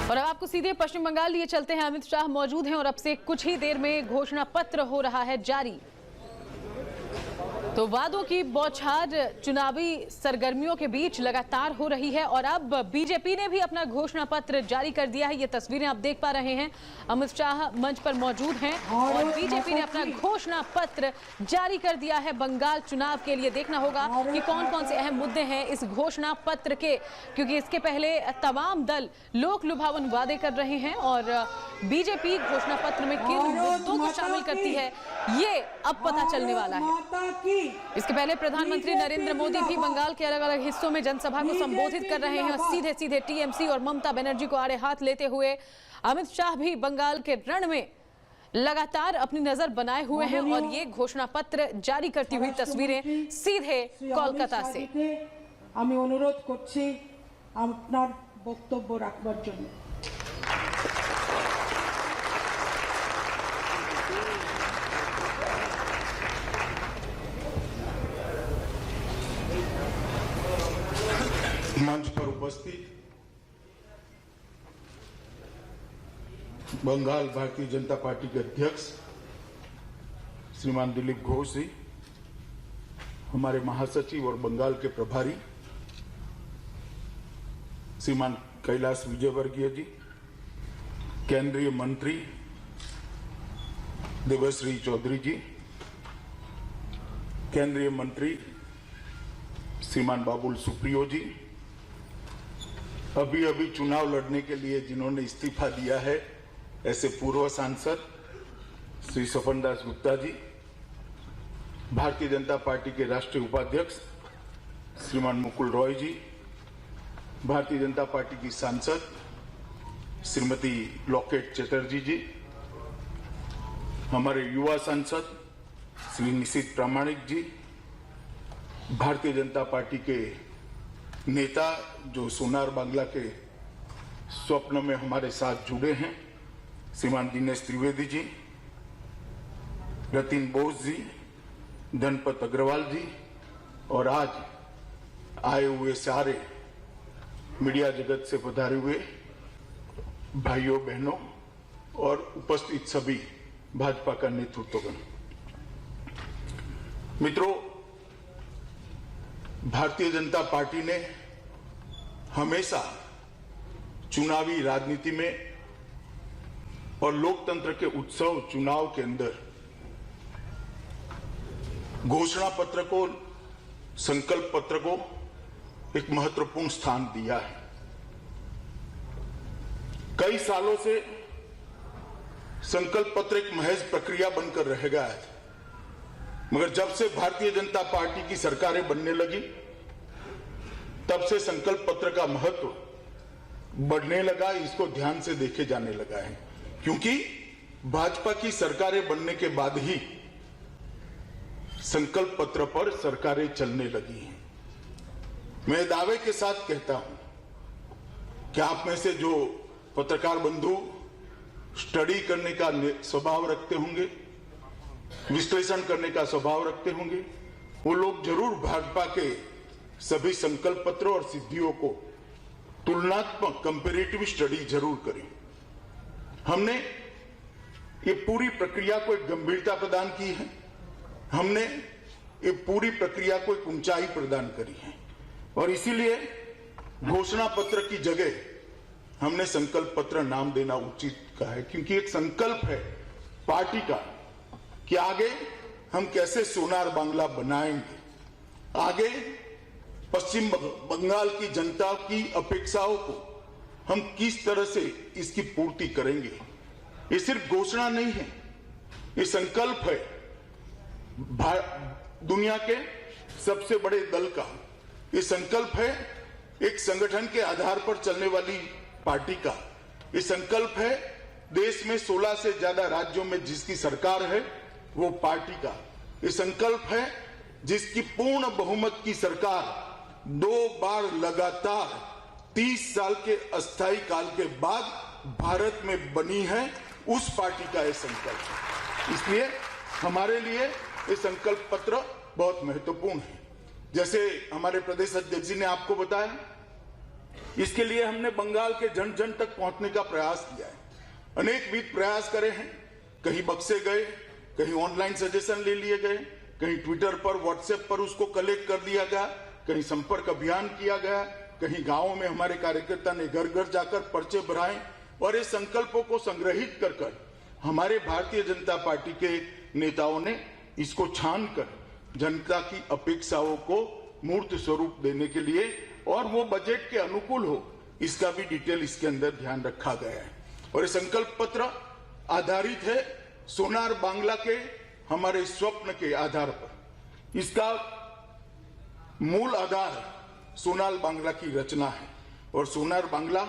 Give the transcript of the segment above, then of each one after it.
और अब आपको सीधे पश्चिम बंगाल लिए चलते हैं। अमित शाह मौजूद हैं और अब से कुछ ही देर में घोषणा पत्र हो रहा है जारी। तो वादों की बौछार चुनावी सरगर्मियों के बीच लगातार हो रही है और अब बीजेपी ने भी अपना घोषणा पत्र जारी कर दिया है। ये तस्वीरें आप देख पा रहे हैं, अमित शाह मंच पर मौजूद हैं और बीजेपी ने अपना घोषणा पत्र जारी कर दिया है बंगाल चुनाव के लिए। देखना होगा कि कौन कौन से अहम मुद्दे हैं इस घोषणा पत्र के, क्योंकि इसके पहले तमाम दल लोक लुभावन वादे कर रहे हैं और बीजेपी घोषणा पत्र में किन मुद्दों को शामिल करती है ये अब पता चलने वाला है। इसके पहले प्रधानमंत्री नरेंद्र मोदी भी बंगाल के अलग अलग हिस्सों में जनसभा को संबोधित कर रहे हैं। सीधे सीधे टीएमसी और ममता बनर्जी को आड़े हाथ लेते हुए अमित शाह भी बंगाल के रण में लगातार अपनी नजर बनाए हुए हैं और ये घोषणा पत्र जारी करती हुई तस्वीरें सीधे कोलकाता से। আমি অনুরোধ করছি আপনার বক্তব্য রাখবার জন্য। मंच पर उपस्थित बंगाल भारतीय जनता पार्टी के अध्यक्ष श्रीमान दिलीप घोष जी, हमारे महासचिव और बंगाल के प्रभारी श्रीमान कैलाश विजयवर्गीय जी, केंद्रीय मंत्री देवश्री चौधरी जी, केंद्रीय मंत्री श्रीमान बाबुल सुप्रियो जी, अभी अभी चुनाव लड़ने के लिए जिन्होंने इस्तीफा दिया है ऐसे पूर्व सांसद श्री सपन दास गुप्ता जी, भारतीय जनता पार्टी के राष्ट्रीय उपाध्यक्ष श्रीमान मुकुल रॉय जी, भारतीय जनता पार्टी की सांसद श्रीमती लॉकेट चटर्जी जी, हमारे युवा सांसद श्री निशित प्रामाणिक जी, भारतीय जनता पार्टी के नेता जो सोनार बांग्ला के स्वप्न में हमारे साथ जुड़े हैं श्रीमान दिनेश त्रिवेदी जी, रतिन बोस जी, धनपत अग्रवाल जी और आज आए हुए सारे मीडिया जगत से पधारे हुए भाइयों बहनों और उपस्थित सभी भाजपा का नेतृत्वगण। मित्रों, भारतीय जनता पार्टी ने हमेशा चुनावी राजनीति में और लोकतंत्र के उत्सव चुनाव के अंदर घोषणा पत्र को, संकल्प पत्र को एक महत्वपूर्ण स्थान दिया है। कई सालों से संकल्प पत्र एक महज प्रक्रिया बनकर रह गया है, मगर जब से भारतीय जनता पार्टी की सरकारें बनने लगी तब से संकल्प पत्र का महत्व बढ़ने लगा, इसको ध्यान से देखे जाने लगा है, क्योंकि भाजपा की सरकारें बनने के बाद ही संकल्प पत्र पर सरकारें चलने लगी हैं। मैं दावे के साथ कहता हूं कि आप में से जो पत्रकार बंधु स्टडी करने का स्वभाव रखते होंगे, विश्लेषण करने का स्वभाव रखते होंगे, वो लोग जरूर भाजपा के सभी संकल्प पत्र और सिद्धियों को तुलनात्मक कंपैरेटिव स्टडी जरूर करें। हमने ये पूरी प्रक्रिया को एक गंभीरता प्रदान की है, हमने ये पूरी प्रक्रिया को एक ऊंचाई प्रदान करी है और इसीलिए घोषणा पत्र की जगह हमने संकल्प पत्र नाम देना उचित कहा है, क्योंकि एक संकल्प है पार्टी का कि आगे हम कैसे सोनार बांग्ला बनाएंगे, आगे पश्चिम बंगाल की जनता की अपेक्षाओं को हम किस तरह से इसकी पूर्ति करेंगे। ये सिर्फ घोषणा नहीं है, ये संकल्प है दुनिया के सबसे बड़े दल का, ये संकल्प है एक संगठन के आधार पर चलने वाली पार्टी का, ये संकल्प है देश में 16 से ज्यादा राज्यों में जिसकी सरकार है वो पार्टी का, ये संकल्प है जिसकी पूर्ण बहुमत की सरकार 2 बार लगातार 30 साल के अस्थायी काल के बाद भारत में बनी है, उस पार्टी का यह संकल्प है। इसलिए हमारे लिए ये संकल्प पत्र बहुत महत्वपूर्ण है। जैसे हमारे प्रदेश अध्यक्ष जी ने आपको बताया इसके लिए हमने बंगाल के जन जन तक पहुंचने का प्रयास किया है। अनेक विध प्रयास करे हैं, कहीं बक्से गए, कहीं ऑनलाइन सजेशन ले लिए गए, कहीं ट्विटर पर व्हाट्सएप पर उसको कलेक्ट कर दिया गया, कहीं संपर्क अभियान किया गया, कहीं गांवों में हमारे कार्यकर्ता ने घर घर जाकर पर्चे भराए और इस संकल्पों को संग्रहित कर हमारे भारतीय जनता पार्टी के नेताओं ने इसको छान कर जनता की अपेक्षाओं को मूर्त स्वरूप देने के लिए और वो बजट के अनुकूल हो, इसका भी डिटेल इसके अंदर ध्यान रखा गया है। और ये संकल्प पत्र आधारित है सोनार बांग्ला के हमारे स्वप्न के आधार पर। इसका मूल आधार सोनार बांग्ला की रचना है और सोनार बांग्ला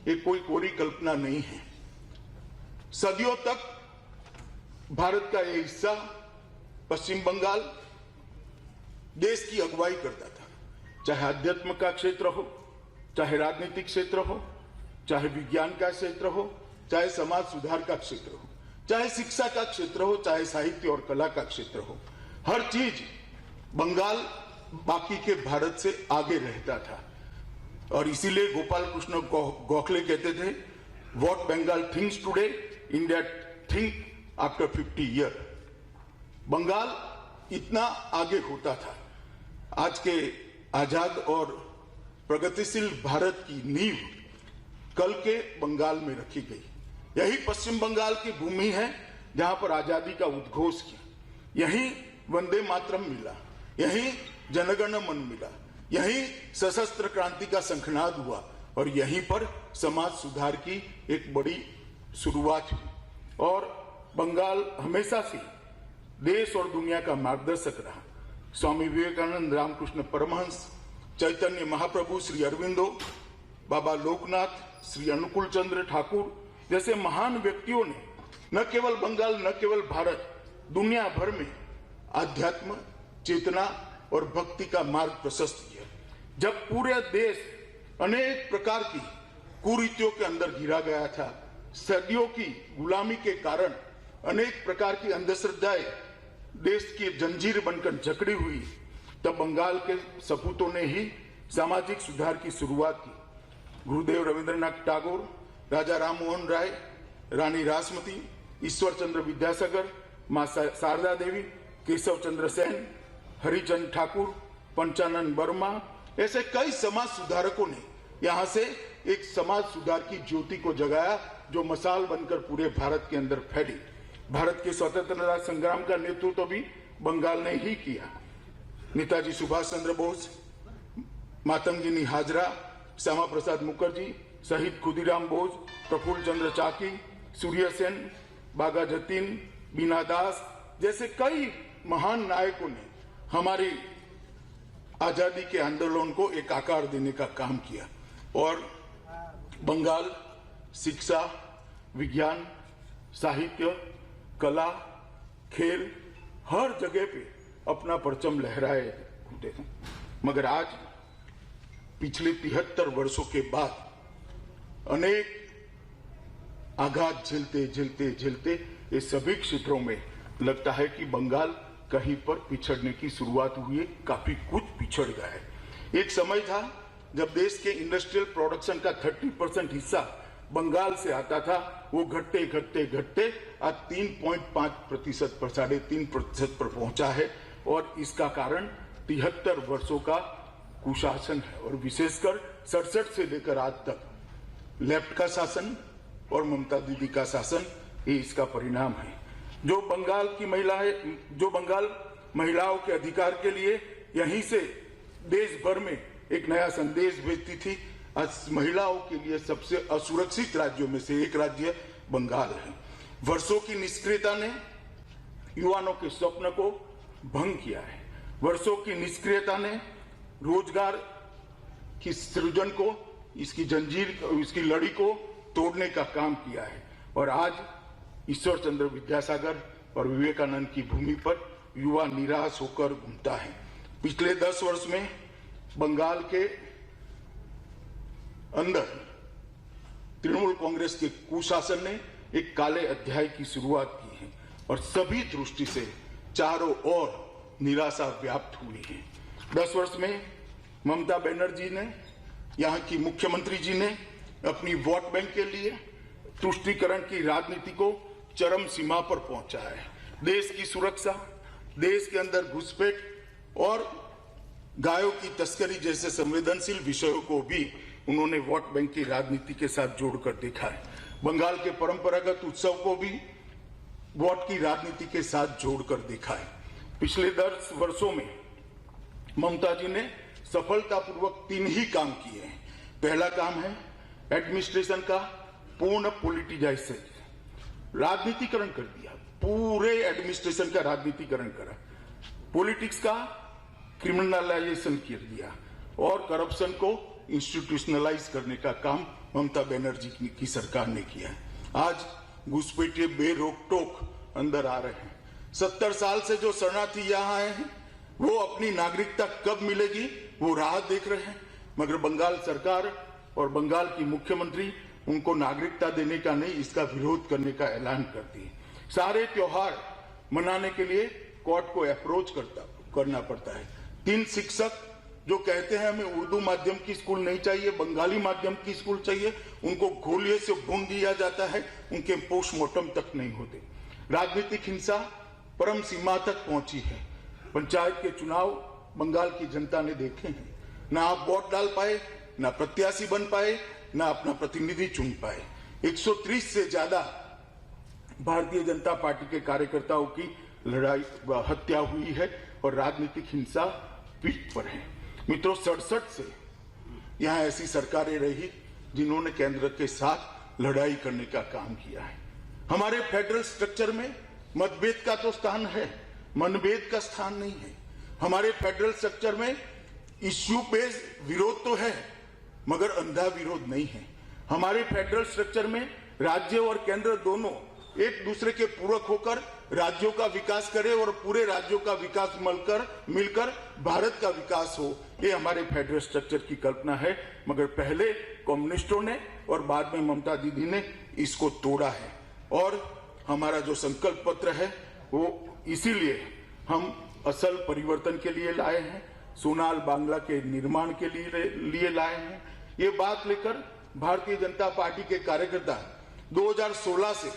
एक कोई कोरी कल्पना नहीं है। सदियों तक भारत का यह हिस्सा पश्चिम बंगाल देश की अगुवाई करता था, चाहे अध्यात्म का क्षेत्र हो, चाहे राजनीतिक क्षेत्र हो, चाहे विज्ञान का क्षेत्र हो, चाहे समाज सुधार का क्षेत्र हो, चाहे शिक्षा का क्षेत्र हो, चाहे साहित्य और कला का क्षेत्र हो, हर चीज बंगाल बाकी के भारत से आगे रहता था। और इसीलिए गोपाल कृष्ण गोखले कहते थे, what Bengal thinks today India think after 50 year. Bengal इतना आगे होता था। आज के आजाद और प्रगतिशील भारत की नींव कल के बंगाल में रखी गई। यही पश्चिम बंगाल की भूमि है जहां पर आजादी का उद्घोष किया, यहीं वंदे मातरम मिला, यहीं जनगण मन मिला, यहीं सशस्त्र क्रांति का शंखनाद हुआ और यहीं पर समाज सुधार की एक बड़ी शुरुआत हुई। और बंगाल हमेशा से देश और दुनिया का मार्गदर्शक रहा। स्वामी विवेकानंद, रामकृष्ण परमहंस, चैतन्य महाप्रभु, श्री अरविंदो, बाबा लोकनाथ, श्री अनुकूल चंद्र ठाकुर जैसे महान व्यक्तियों ने न केवल बंगाल, न केवल भारत, दुनिया भर में आध्यात्म, चेतना और भक्ति का मार्ग प्रशस्त किया। जब पूरे देश अनेक प्रकार की कुरीतियों के अंदर घिरा गया था, सदियों की गुलामी के कारण अनेक प्रकार की अंधश्रद्धाएं देश की जंजीर बनकर जकड़ी हुई, तब बंगाल के सपूतों ने ही सामाजिक सुधार की शुरुआत की। गुरुदेव रविंद्रनाथ टैगोर, राजा राम मोहन राय, रानी रासमती, ईश्वर चंद्र विद्यासागर, मां शारदा देवी, केशव चंद्र सेन, हरिचंद ठाकुर, पंचानन वर्मा, ऐसे कई समाज सुधारकों ने यहां से एक समाज सुधार की ज्योति को जगाया जो मसाल बनकर पूरे भारत के अंदर फैली। भारत के स्वतंत्रता संग्राम का नेतृत्व भी बंगाल ने ही किया। नेताजी सुभाष चंद्र बोस, मातंगिनी हाजरा, श्यामा प्रसाद मुखर्जी, शहीद खुदीराम बोस, प्रफुल्ल चंद्र चाकी, सूर्य सेन, बागा जतीन, बीना दास जैसे कई महान नायकों ने हमारी आजादी के आंदोलन को एक आकार देने का काम किया। और बंगाल शिक्षा, विज्ञान, साहित्य, कला, खेल हर जगह पे अपना परचम लहराए होते थे। मगर आज पिछले 73 वर्षों के बाद अनेक आघात झेलते झेलते झेलते ये सभी क्षेत्रों में लगता है कि बंगाल कहीं पर पिछड़ने की शुरुआत हुई है, काफी कुछ पिछड़ गया है। एक समय था जब देश के इंडस्ट्रियल प्रोडक्शन का 30% हिस्सा बंगाल से आता था, वो घटते घटते घटते आज 3.5% पर 3.5% पर पहुंचा है। और इसका कारण 73 वर्षों का कुशासन है और विशेषकर 67 से लेकर आज तक लेफ्ट का शासन और ममता दीदी का शासन, ये इसका परिणाम है। जो बंगाल महिलाओं के अधिकार के लिए यहीं से देश भर में एक नया संदेश भेजती थी, आज महिलाओं के लिए सबसे असुरक्षित राज्यों में से एक राज्य बंगाल है। वर्षों की निष्क्रियता ने युवाओं के स्वप्न को भंग किया है। वर्षों की निष्क्रियता ने रोजगार की सृजन को, इसकी जंजीर, इसकी लड़ी को तोड़ने का काम किया है। और आज ईश्वर चंद्र विद्यासागर और विवेकानंद की भूमि पर युवा निराश होकर घूमता है। पिछले 10 वर्ष में बंगाल के अंदर तृणमूल कांग्रेस के कुशासन ने एक काले अध्याय की शुरुआत की है और सभी दृष्टि से चारों ओर निराशा व्याप्त हुई है। 10 वर्ष में ममता बनर्जी ने यहाँ की मुख्यमंत्री जी ने अपनी वोट बैंक के लिए तुष्टीकरण की राजनीति को चरम सीमा पर पहुंचाया है। देश की सुरक्षा, देश के अंदर घुसपैठ और गायों की तस्करी जैसे संवेदनशील विषयों को भी उन्होंने वोट बैंक की राजनीति के साथ जोड़कर देखा है। बंगाल के परंपरागत उत्सव को भी वोट की राजनीति के साथ जोड़कर देखा है। पिछले 10 वर्षों में ममता जी ने सफलतापूर्वक 3 ही काम किए हैं। पहला काम है एडमिनिस्ट्रेशन का पूर्ण पॉलिटिजाइजेशन, राजनीतिकरण कर दिया, पूरे एडमिनिस्ट्रेशन का राजनीतिकरण करा, पॉलिटिक्स का क्रिमिनलाइजेशन कर दिया और करप्शन को इंस्टीट्यूशनलाइज करने का काम ममता बनर्जी की सरकार ने किया है। आज घुसपैठिए बेरोक टोक अंदर आ रहे हैं। 70 साल से जो शरणार्थी यहाँ आए हैं वो अपनी नागरिकता कब मिलेगी वो राह देख रहे हैं, मगर बंगाल सरकार और बंगाल की मुख्यमंत्री उनको नागरिकता देने का नहीं, इसका विरोध करने का ऐलान करती है। सारे त्योहार मनाने के लिए कोर्ट को अप्रोच करना पड़ता है। 3 शिक्षक जो कहते हैं हमें उर्दू माध्यम की स्कूल नहीं चाहिए, बंगाली माध्यम की स्कूल चाहिए, उनको गोलियों से भून दिया जाता है, उनके पोस्टमार्टम तक नहीं होते। राजनीतिक हिंसा परम सीमा तक पहुंची है। पंचायत के चुनाव बंगाल की जनता ने देखे हैं, ना आप वोट डाल पाए, ना प्रत्याशी बन पाए, ना अपना प्रतिनिधि चुन पाए। 130 से ज्यादा भारतीय जनता पार्टी के कार्यकर्ताओं की हत्या हुई है और राजनीतिक हिंसा पीक पर है। मित्रों, 67 से यहाँ ऐसी सरकारें रही जिन्होंने केंद्र के साथ लड़ाई करने का काम किया है। हमारे फेडरल स्ट्रक्चर में मतभेद का तो स्थान है, मनभेद का स्थान नहीं है। हमारे फेडरल स्ट्रक्चर में इश्यू बेस्ड विरोध तो है मगर अंधा विरोध नहीं है। हमारे फेडरल स्ट्रक्चर में राज्य और केंद्र दोनों एक दूसरे के पूरक होकर राज्यों का विकास करें और पूरे राज्यों का विकास मिलकर भारत का विकास हो, ये हमारे फेडरल स्ट्रक्चर की कल्पना है। मगर पहले कम्युनिस्टों ने और बाद में ममता दीदी ने इसको तोड़ा है और हमारा जो संकल्प पत्र है वो इसीलिए हम असल परिवर्तन के लिए लाए हैं, सोनार बांग्ला के निर्माण के लिए लाए हैं। ये बात लेकर भारतीय जनता पार्टी के कार्यकर्ता 2016 से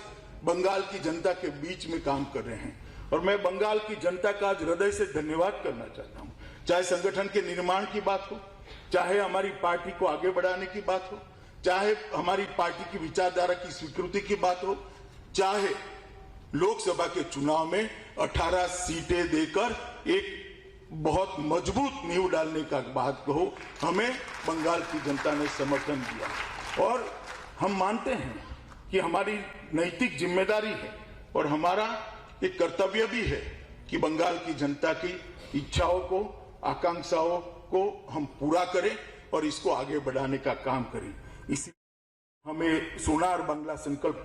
बंगाल की जनता के बीच में काम कर रहे हैं और मैं बंगाल की जनता का आज हृदय से धन्यवाद करना चाहता हूं। चाहे संगठन के निर्माण की बात हो, चाहे हमारी पार्टी को आगे बढ़ाने की बात हो, चाहे हमारी पार्टी की विचारधारा की स्वीकृति की बात हो, चाहे लोकसभा के चुनाव में 18 सीटें देकर एक बहुत मजबूत नींव डालने का बात कहो, हमें बंगाल की जनता ने समर्थन दिया और हम मानते हैं कि हमारी नैतिक जिम्मेदारी है और हमारा एक कर्तव्य भी है कि बंगाल की जनता की इच्छाओं को, आकांक्षाओं को हम पूरा करें और इसको आगे बढ़ाने का काम करें। इसी हमें सोनार बांग्ला संकल्प